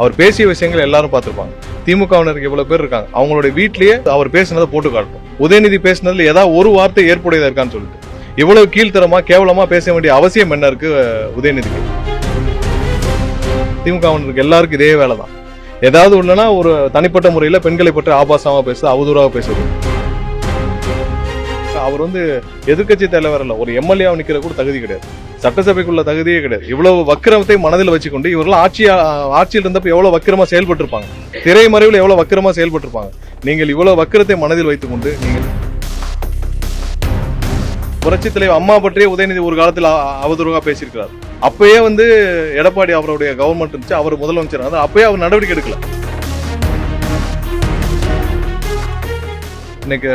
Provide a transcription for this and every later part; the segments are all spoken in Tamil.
அவர் பேசிய விஷயங்கள் எல்லாரும் பார்த்திருப்பாங்க. திமுகவினருக்கு இவ்வளவு பேர் இருக்காங்க, அவங்களுடைய வீட்லயே அவர் பேசினதை போட்டு காட்டும். உதயநிதி பேசினதுல ஏதாவது ஒரு வார்த்தை ஏற்புடையதா இருக்கான்னு சொல்லிட்டு இவ்வளவு கீழ்த்தரமா கேவலமா பேச வேண்டிய அவசியம் என்ன இருக்கு உதயநிதிக்கு? திமுகவினருக்கு எல்லாருக்கும் இதே வேலைதான். ஏதாவது ஒண்ணுன்னா ஒரு தனிப்பட்ட முறையில பெண்களை பற்றி ஆபாசமா பேச, அவதூறாக பேசுறது. அவர் எதிர்கட்சி தலைவர் இல்ல, ஒரு எம்எல்ஏ நிக்கிற கூட தகுதி கிடையாது, சட்டசபைக்குள்ள தகுதியே கிடையாது. இவ்வளவு வக்கிரமத்தை மனதில் வச்சுக்கொண்டு இவர்கள் ஆட்சியில் இருந்தப்ப எவ்வளவு வக்கிரமா செயல்பட்டு இருப்பாங்க, திரைமறைவில் எவ்வளவு வக்கிரமா செயல்பட்டு இருப்பாங்க. நீங்கள் இவ்வளவு வக்கிரத்தை மனதில் வைத்துக் கொண்டு நீங்கள் புரட்சி தலைவர் அம்மா பற்றியே உதயநிதி ஒரு காலத்தில் அவதூறாக பேசியிருக்கிறார். அப்பயே எடப்பாடி அவருடைய கவர்மெண்ட் இருந்துச்சு, அவர் முதலமைச்சர், அப்பயே அவர் நடவடிக்கை எடுக்கல. இன்னைக்கு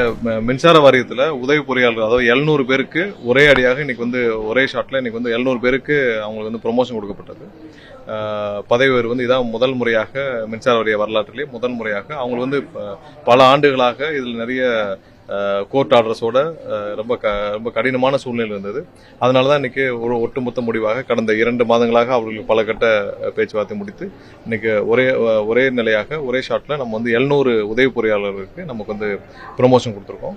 மின்சார வாரியத்துல உதவி பொறியாளர், அதாவது 700 பேருக்கு ஒரே அடியாக இன்னைக்கு ஒரே ஷாட்ல இன்னைக்கு 700 பேருக்கு அவங்களுக்கு ப்ரொமோஷன் கொடுக்கப்பட்டது. பதவி உயர்வு இதான் முதல் முறையாக மின்சார வாரிய வரலாற்றிலேயே முதல் முறையாக. அவங்களுக்கு பல ஆண்டுகளாக இதில் நிறைய கோர்ட் ஆர்டர்ஸோட ரொம்ப கடினமான சூழ்நிலை இருந்தது. அதனாலதான் இன்னைக்கு ஒரு ஒட்டுமொத்த முடிவாக கடந்த 2 மாதங்களாக அவர்களுக்கு பல கட்ட பேச்சுவார்த்தை முடித்து இன்னைக்கு ஒரே நிலையாக ஒரே ஷாட்ல நம்ம 700 உதவி பொறியாளர்களுக்கு நமக்கு ப்ரொமோஷன் கொடுத்துருக்கோம்.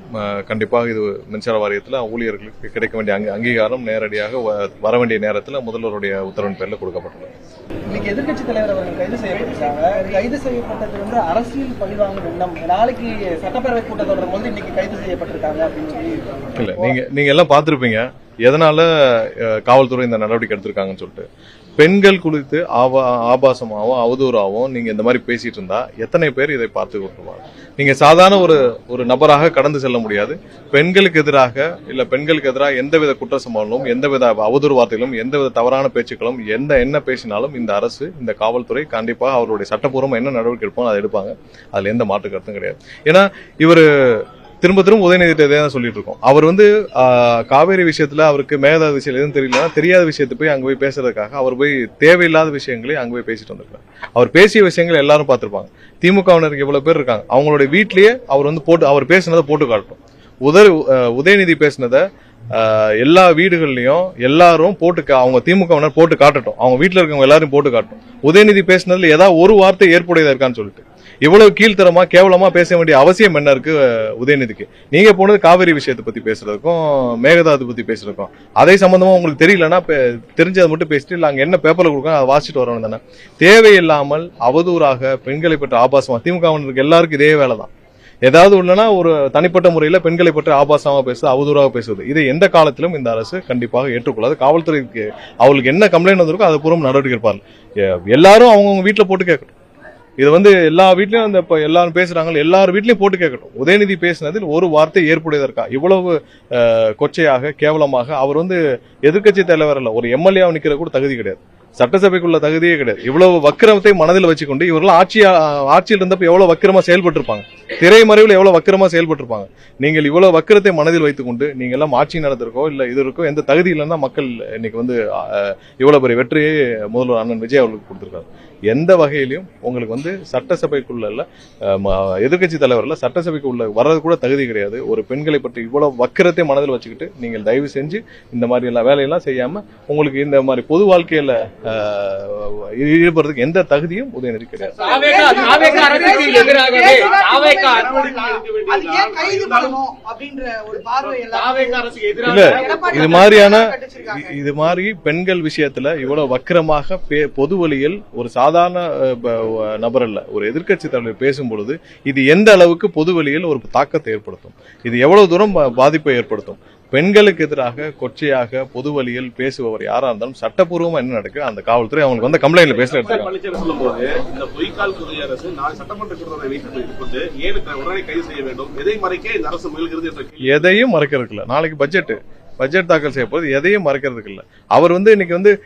கண்டிப்பாக இது மின்சார வாரியத்தில் ஊழியர்களுக்கு கிடைக்க வேண்டிய அங்கீகாரம் நேரடியாக வர வேண்டிய நேரத்தில் முதல்வருடைய உத்தரவின் பேரில் கொடுக்கப்பட்டுள்ளது. இன்னைக்கு எதிர்கட்சி தலைவர் அவர்கள் கைது செய்யப்பட்டிருக்காங்க. கைது செய்யப்பட்டது அரசியல் பழிவாங்கும் எண்ணம். நாளைக்கு சட்டப்பேரவை கூட்டத்தொடரும் போது இன்னைக்கு கைது செய்யப்பட்டிருக்காங்க அப்படின்னு சொல்லி இல்ல, நீங்க எல்லாம் பார்த்திருப்பீங்க எதனால காவல்துறை இந்த நடவடிக்கை எடுத்திருக்காங்கன்னு சொல்லிட்டு. பெண்கள் குறித்து ஆபாசமாகவும் அவதூறாகவும் நீங்க இந்த மாதிரி பேசிட்டு இருந்தா எத்தனை பேர் இதை பார்த்து கொண்டுவாங்க? நீங்க சாதாரண ஒரு நபராக கடந்து செல்ல முடியாது. பெண்களுக்கு எதிராக எந்தவித குற்ற சம்பவங்களும், எந்தவித அவதூறு வார்த்தைகளும், எந்தவித தவறான பேச்சுக்களும், என்ன பேசினாலும் இந்த அரசு, இந்த காவல்துறை கண்டிப்பாக அவருடைய சட்டப்பூர்வம் என்ன நடவடிக்கை எடுப்பாங்க அதை எடுப்பாங்க. அதுல எந்த மாற்று கருத்தும் கிடையாது. ஏன்னா இவரு திரும்ப உதயநிதி தான் சொல்லிட்டு இருக்கோம். அவர் காவேரி விஷயத்துல அவருக்கு மேகதாது விஷயம் எதுவும் தெரியல, தெரியாத விஷயத்தை போய் அங்க போய் பேசுறதுக்காக அவர் போய் தேவையில்லாத விஷயங்களை அங்க போய் பேசிட்டு வந்திருக்காரு. அவர் பேசிய விஷயங்கள் எல்லாரும் பார்த்திருப்பாங்க. திமுகவினருக்கு இவ்வளவு பேர் இருக்காங்க, அவங்களுடைய வீட்லயே அவர் பேசினதை போட்டு காட்டும். உதயநிதி பேசினதை எல்லா வீடுகள்லயும் எல்லாரும் அவங்க திமுகவினர் போட்டு காட்டட்டும், அவங்க வீட்டுல இருக்கவங்க எல்லாரும் போட்டு காட்டும். உதயநிதி பேசினதுல ஏதாவது ஒரு வார்த்தை ஏற்புடையதா இருக்கான்னு சொல்லிட்டு இவ்வளவு கீழ்த்தரமா கேவலமா பேச வேண்டிய அவசியம் என்ன இருக்கு உதயநிதிக்கு? நீங்க போனது காவிரி விஷயத்தை பத்தி பேசுறதுக்கும் மேகதாது பத்தி பேசுறதுக்கும், அதை சம்பந்தமா உங்களுக்கு தெரியலன்னா தெரிஞ்சதை மட்டும் பேசிட்டு இல்ல அங்க என்ன பேப்பர்ல கொடுக்காங்க அதை வாசிச்சுட்டு வரணும் தானே. தேவையில்லாமல் அவதூறாக பெண்களை பற்றி ஆபாசமா, திமுகவினருக்கு எல்லாருக்கும் இதே வேலைதான். ஏதாவது ஒண்ணுன்னா ஒரு தனிப்பட்ட முறையில பெண்களை பற்றி ஆபாசமா பேசுறது, அவதூறாக பேசுவது, இதை எந்த காலத்திலும் இந்த அரசு கண்டிப்பாக ஏற்றுக்கொள்ளாது. காவல்துறைக்கு அவங்களுக்கு என்ன கம்ப்ளைண்ட் வந்திருக்கோ அது பூர்வம் நடவடிக்கை எடுப்பாரு. எல்லாரும் அவங்கவுங்க வீட்டுல போட்டு கேட்கட்டும். இது எல்லா வீட்லயும் எல்லாரும் பேசுறாங்க, எல்லாரும் வீட்லயும் போட்டு கேட்கட்டும். உதயநிதி பேசினதில் ஒரு வார்த்தை ஏற்புடையதா இருக்கா? இவ்வளவு கொச்சையாக கேவலமாக அவர் எதிர்கட்சி தலைவர் இல்ல, ஒரு எம்எல்ஏ நிக்கிற கூட தகுதி கிடையாது, சட்டசபைக்குள்ள தகுதியே கிடையாது. இவ்வளவு வக்கிரமத்தை மனதில் வச்சுக்கொண்டு இவர்கள் ஆட்சியில் இருந்தப்ப எவ்வளவு வக்கிரமா செயல்பட்டு இருப்பாங்க, திரைமறைவில் எவ்வளவு வக்கிரமா செயல்பட்டு இருப்பாங்க. நீங்கள் இவ்வளவு வக்கிரத்தை மனதில் வைத்துக் கொண்டு நீங்க எல்லாம் ஆட்சி நடத்திருக்கோ இல்ல இது இருக்கோ எந்த தகுதி இல்லைன்னா மக்கள் இன்னைக்கு இவ்வளவு பெரிய வெற்றியை முதல்வர் அண்ணன் விஜய் அவர்களுக்கு கொடுத்திருக்காரு. எந்த வகையிலும் உங்களுக்கு சட்டசபைக்குள்ள எதிர்கட்சி தலைவர்ல சட்டசபைக்குள்ள வர்றது கூட தகுதி கிடையாது. ஒரு பெண்களை பற்றி இவ்வளவு வக்கிரத்தை மனதில் வச்சுக்கிட்டு நீங்கள் தயவு செஞ்சு இந்த மாதிரி எல்லாம் வேலையெல்லாம் செய்யாம உங்களுக்கு இந்த மாதிரி பொது வாழ்க்கையில ஈடுபடுறதுக்கு எந்த தகுதியும் உதயநிதி கிடையாது. இது மாதிரி பெண்கள் விஷயத்துல இவ்வளவு வக்கிரமாக பொது வழியில் ஒரு சாதாரண நபர் அல்ல, ஒரு எதிர்க்கட்சி தலைவர் பேசும் பொழுது இது எந்த அளவுக்கு பொது வழியில் ஒரு தாக்கத்தை ஏற்படுத்தும், இது எவ்வளவு தூரம் பாதிப்பை ஏற்படுத்தும். பெண்களுக்கு எதிராக கொச்சையாக பொது வழியில் பேசுபவர் யாரா இருந்தாலும் சட்டப்பூர்வமா என்ன நடக்கு அந்த காவல்துறை அவங்களுக்கு கம்ப்ளைண்ட்ல பேச எதையும் மறைக்கிறதுக்கு இல்ல. நாளைக்கு பட்ஜெட் தாக்கல் செய்ய போது எதையும் மறைக்கிறதுக்கு இல்ல. அவர் இன்னைக்கு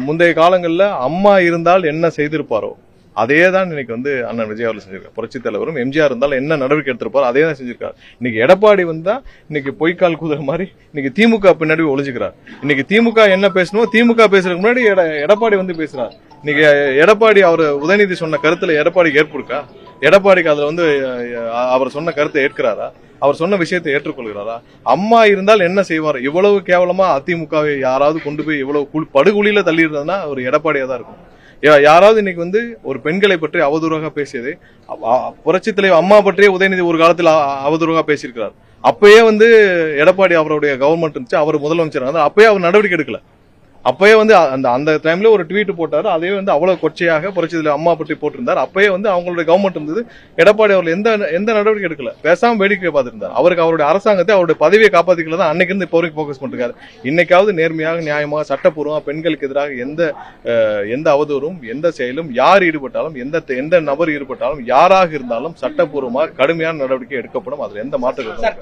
முந்தைய காலங்கள்ல அம்மா இருந்தால் என்ன செய்திருப்பாரோ அதே தான் இன்னைக்கு அண்ணன் விஜய் அவர்கள் செஞ்சிருக்காரு. புரட்சி தலைவரும் எம்ஜிஆர் இருந்தாலும் என்ன நடவடிக்கை எடுத்திருப்பாரோ அதே தான் செஞ்சிருக்காரு. இன்னைக்கு எடப்பாடி இன்னைக்கு பொய்க்கால் குதிரை மாதிரி இன்னைக்கு திமுக பின்னாடி ஒளிஞ்சுக்கிறார். இன்னைக்கு திமுக என்ன பேசணும், திமுக பேசுறதுக்கு முன்னாடி எடப்பாடி பேசுறார். இன்னைக்கு எடப்பாடி அவர் உதயநிதி சொன்ன கருத்துல எடப்பாடிக்கு ஏற்பு இருக்கா? எடப்பாடிக்கு அதுல அவர் சொன்ன கருத்தை ஏற்கிறாரா? அவர் சொன்ன விஷயத்தை ஏற்றுக்கொள்கிறாரா? அம்மா இருந்தால் என்ன செய்வார்? இவ்வளவு கேவலமா அதிமுகவை யாராவது கொண்டு போய் இவ்வளவு படுகொலியில தள்ளி இருந்ததுன்னா ஒரு எடப்பாடியா தான் இருக்கும். யாராவது இன்னைக்கு வந்து ஒரு பெண்களை பற்றி அவதூறாக பேசியது புரட்சித் தலைவர் அம்மா பற்றியே உதயநிதி ஒரு காலத்தில் அவதூறாக பேசியிருக்கிறார். அப்பயே வந்து எடப்பாடி அவருடைய கவர்மெண்ட் இருந்துச்சு, அவர் முதலமைச்சர், அப்பயே அவர் நடவடிக்கை எடுக்கல. அப்பயே வந்து அந்த டைம்ல ஒரு ட்வீட் போட்டாரு, அதே வந்து அவ்வளவு கொச்சையாக புரட்சித்துல அம்மா பற்றி போட்டிருந்தார். அப்பயே வந்து அவங்களுடைய கவர்மெண்ட் இருந்தது, எடப்பாடி அவர்கள் எந்த நடவடிக்கை எடுக்கல, பேசாம வேடிக்கை பார்த்திருந்தார். அவருடைய அரசாங்கத்தை அவருடைய பதவியை காப்பாத்திக்கல தான் அன்னைக்கு இருந்து இப்போ வரைக்கும் போக்கஸ் பண்ணிருக்காரு. இன்னைக்காவது நேர்மையாக நியாயமாக சட்டப்பூர்வமாக பெண்களுக்கு எதிராக எந்த அவதூறும் எந்த செயலும் யார் ஈடுபட்டாலும் எந்த நபர் ஈடுபட்டாலும் யாராக இருந்தாலும் சட்டப்பூர்வமாக கடுமையான நடவடிக்கை எடுக்கப்படும். அதுல எந்த மாற்றம் சார்,